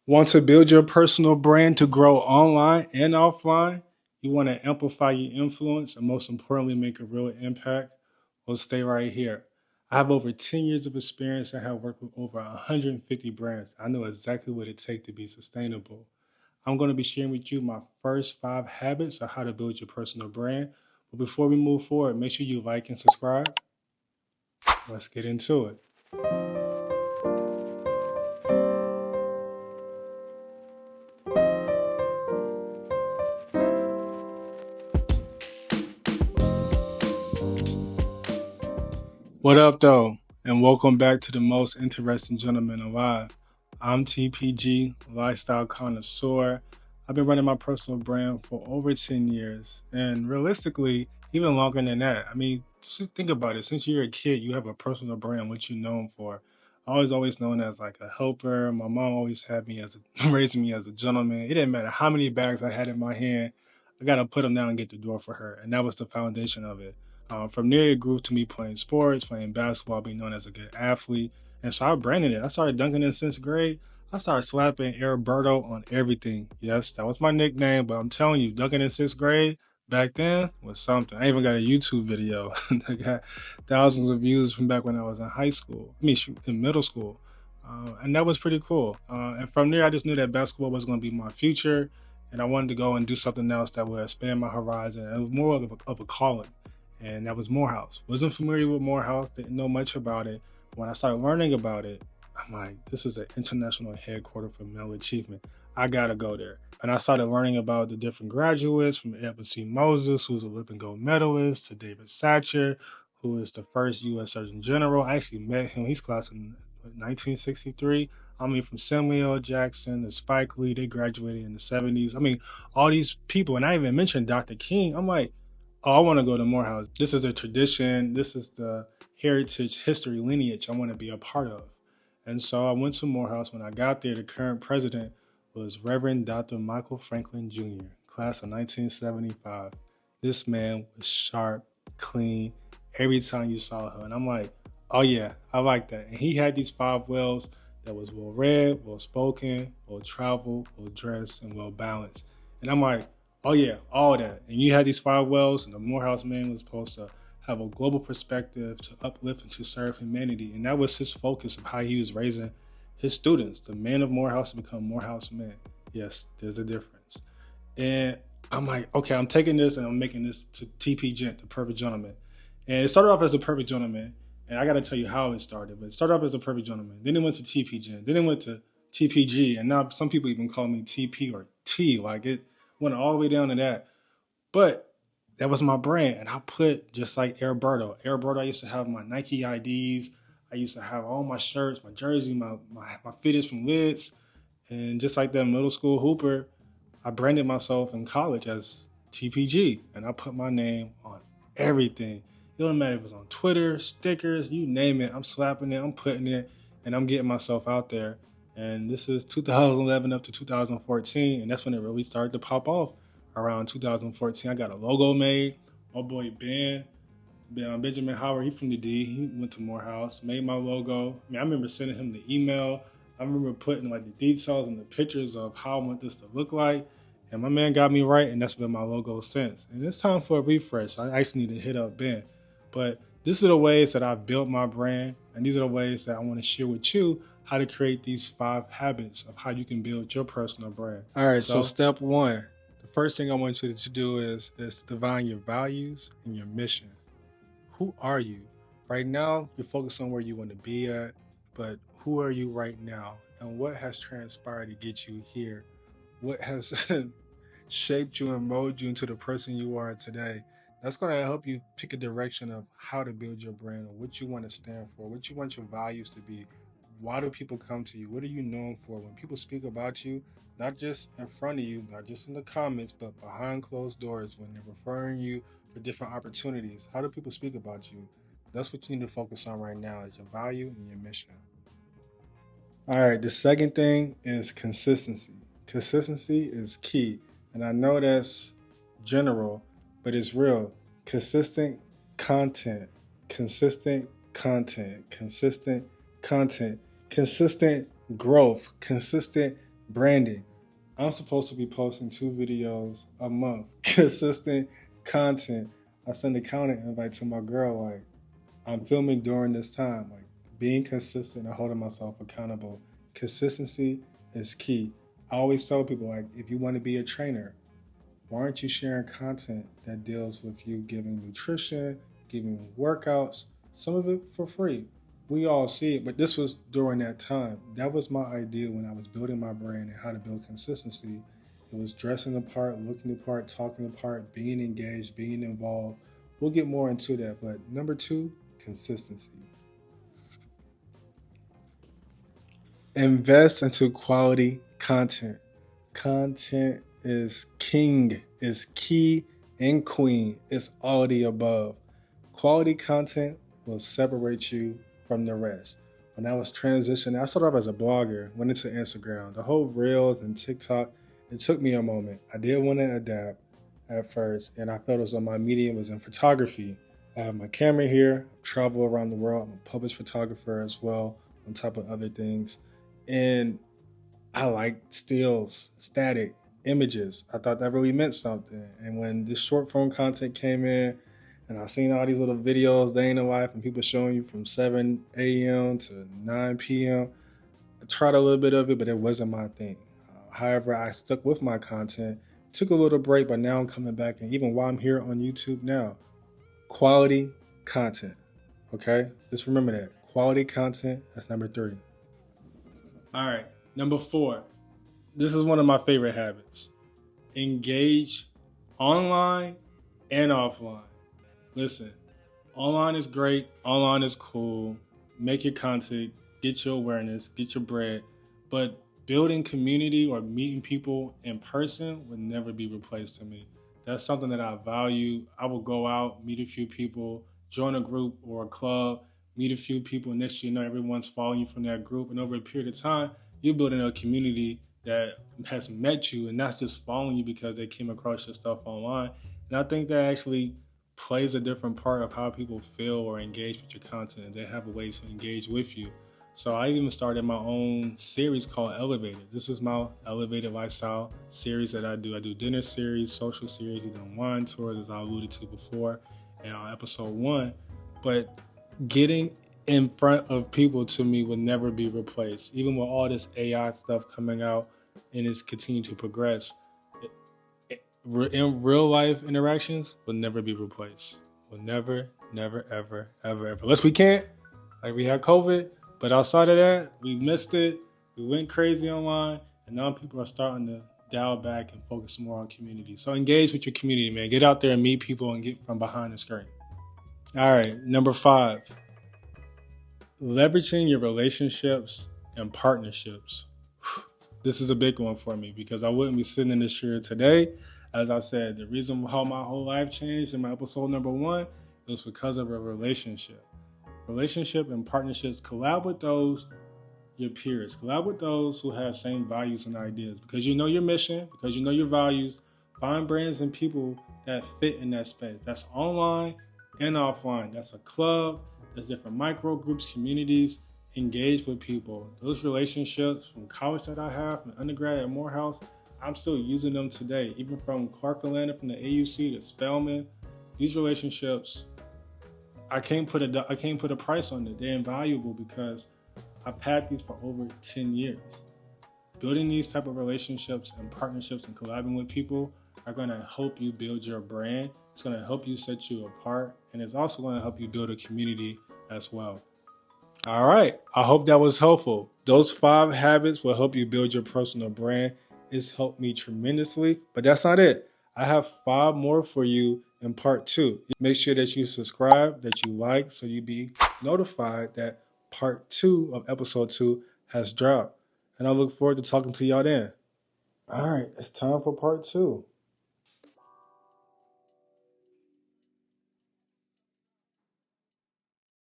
Want to build your personal brand to grow online and offline? You want to amplify your influence and most importantly, make a real impact? Well, stay right here. I have over 10 years of experience and have worked with over 150 brands. I know exactly what it takes to be sustainable. I'm going to be sharing with you my first 5 habits of how to build your personal brand. But before we move forward, make sure you like and subscribe. Let's get into it. What up, though? And welcome back to the most interesting gentleman alive. I'm TPG, lifestyle connoisseur. I've been running my personal brand for over 10 years, and realistically, even longer than that. I mean, just think about it. Since you're a kid, you have a personal brand, what you're known for. I was always known as like a helper. My mom always had me as raising me as a gentleman. It didn't matter how many bags I had in my hand. I gotta put them down and get the door for her, and that was the foundation of it. From there, it grew to me playing sports, playing basketball, being known as a good athlete. And so I branded it. I started dunking in 6th grade. I started slapping Airberto on everything. Yes, that was my nickname, but I'm telling you, dunking in 6th grade back then was something. I even got a YouTube video that got thousands of views from back when I was in high school. I mean, in middle school. And that was pretty cool. And from there, I just knew that basketball was going to be my future. And I wanted to go and do something else that would expand my horizon. It was more of a calling, and that was Morehouse. Wasn't familiar with Morehouse, didn't know much about it. When I started learning about it, I'm like, this is an international headquarters for male achievement. I gotta go there. And I started learning about the different graduates from Edwin C. Moses, who's a Olympic gold medalist, to David Satcher, who is the first U.S. Surgeon General. I actually met him. He's class in 1963. I mean, from Samuel L. Jackson to Spike Lee, they graduated in the 70s. I mean, all these people, and I even mentioned Dr. King. I'm like, oh, I want to go to Morehouse. This is a tradition. This is the heritage, history, lineage I want to be a part of. And so I went to Morehouse. When I got there, the current president was Reverend Dr. Michael Franklin Jr., class of 1975. This man was sharp, clean, every time you saw her. And I'm like, oh yeah, I like that. And he had these 5 wells that was well read, well spoken, well traveled, well dressed, and well balanced. And I'm like, oh yeah, all that. And you had these 5 wells, and the Morehouse man was supposed to have a global perspective to uplift and to serve humanity. And that was his focus of how he was raising his students, the men of Morehouse to become Morehouse men. Yes, there's a difference. And I'm like, okay, I'm taking this and I'm making this to TP Gent, the perfect gentleman. And it started off as a perfect gentleman. And I got to tell you how it started, but it started off as a perfect gentleman. Then it went to TP Gent. Then it went to TPG. And now some people even call me TP or T. Like it went all the way down to that. But that was my brand. And I put just like Airberto. Airberto, I used to have my Nike IDs. I used to have all my shirts, my jersey, my fitteds from Lids. And just like that middle school hooper, I branded myself in college as TPG, and I put my name on everything. It don't matter if it's on Twitter, stickers, you name it. I'm slapping it, I'm putting it, and I'm getting myself out there. And this is 2011 up to 2014, and that's when it really started to pop off. Around 2014, I got a logo made. My boy Benjamin Howard, he from the D. He went to Morehouse, made my logo. I mean, I remember sending him the email. I remember putting like the details and the pictures of how I want this to look like. And my man got me right, and that's been my logo since. And it's time for a refresh. I actually need to hit up Ben. But these are the ways that I've built my brand, and these are the ways that I want to share with you how to create these 5 habits of how you can build your personal brand. All right, so step one. The first thing I want you to do is to define your values and your mission. Who are you? Right now, you're focused on where you want to be at, but who are you right now? And what has transpired to get you here? What has shaped you and molded you into the person you are today? That's going to help you pick a direction of how to build your brand, or what you want to stand for, what you want your values to be. Why do people come to you? What are you known for? When people speak about you, not just in front of you, not just in the comments, but behind closed doors, when they're referring you for different opportunities, how do people speak about you? That's what you need to focus on right now, is your value and your mission. All right, the second thing is consistency. Consistency is key. And I know that's general, but it's real. Consistent content, consistent content, consistent content, consistent growth, consistent Branding. I'm supposed to be posting 2 videos a month, consistent content. I send a calendar invite to my girl, like, I'm filming during this time, like being consistent and holding myself accountable. Consistency is key. I always tell people, like, if you want to be a trainer, why aren't you sharing content that deals with you giving nutrition, giving workouts, some of it for free? We all see it, but this was during that time. That was my idea when I was building my brand and how to build consistency. It was dressing the part, looking the part, talking the part, being engaged, being involved. We'll get more into that, but number 2, consistency. Invest into quality content. Content is king, is key, and queen. It's all the above. Quality content will separate you from the rest. When I was transitioning, I started off as a blogger, went into Instagram. The whole Reels and TikTok, it took me a moment. I did want to adapt at first, and I felt as though my medium was in photography. I have my camera here, I travel around the world. I'm a published photographer as well, on top of other things. And I like stills, static images. I thought that really meant something. And when this short form content came in, and I seen all these little videos, day in the life, and people showing you from 7 a.m. to 9 p.m., I tried a little bit of it, but it wasn't my thing. However, I stuck with my content, took a little break, but now I'm coming back. And even while I'm here on YouTube now, quality content. Okay? Just remember that. Quality content, that's number 3. All right. Number 4. This is one of my favorite habits. Engage online and offline. Listen, online is great. Online is cool. Make your content, get your awareness, get your bread. But building community or meeting people in person would never be replaced to me. That's something that I value. I will go out, meet a few people, join a group or a club, meet a few people. Next thing you know, everyone's following you from that group. And over a period of time, you're building a community that has met you and not just following you because they came across your stuff online. And I think that actually plays a different part of how people feel or engage with your content. They have a way to engage with you. So I even started my own series called Elevated. This is my elevated lifestyle series that I do. I do dinner series, social series, we done wine tours, as I alluded to before, and on episode 1. But getting in front of people to me will never be replaced. Even with all this AI stuff coming out and it's continuing to progress, in real life interactions will never be replaced. Will never, never, ever, ever, ever. Unless we can't, like we had COVID, but outside of that, we missed it. We went crazy online, and now people are starting to dial back and focus more on community. So engage with your community, man. Get out there and meet people and get from behind the screen. All right, number 5. Leveraging your relationships and partnerships. This is a big one for me because I wouldn't be sitting in this chair today. As I said, the reason how my whole life changed in my episode number 1, it was because of a relationship. Relationship and partnerships, collab with those, your peers. Collab with those who have same values and ideas. Because you know your mission, because you know your values, find brands and people that fit in that space. That's online and offline. That's a club, there's different micro groups, communities. Engage with people. Those relationships from college that I have, from undergrad at Morehouse, I'm still using them today. Even from Clark Atlanta, from the AUC to Spelman, these relationships, I can't put a price on it. They're invaluable because I've had these for over 10 years. Building these type of relationships and partnerships and collaborating with people are going to help you build your brand. It's going to help you set you apart, and it's also going to help you build a community as well. All right. I hope that was helpful. Those 5 habits will help you build your personal brand. It's helped me tremendously, but that's not it. I have 5 more for you in part 2. Make sure that you subscribe, that you like, so you be notified that part 2 of episode 2 has dropped. And I look forward to talking to y'all then. All right. It's time for part 2.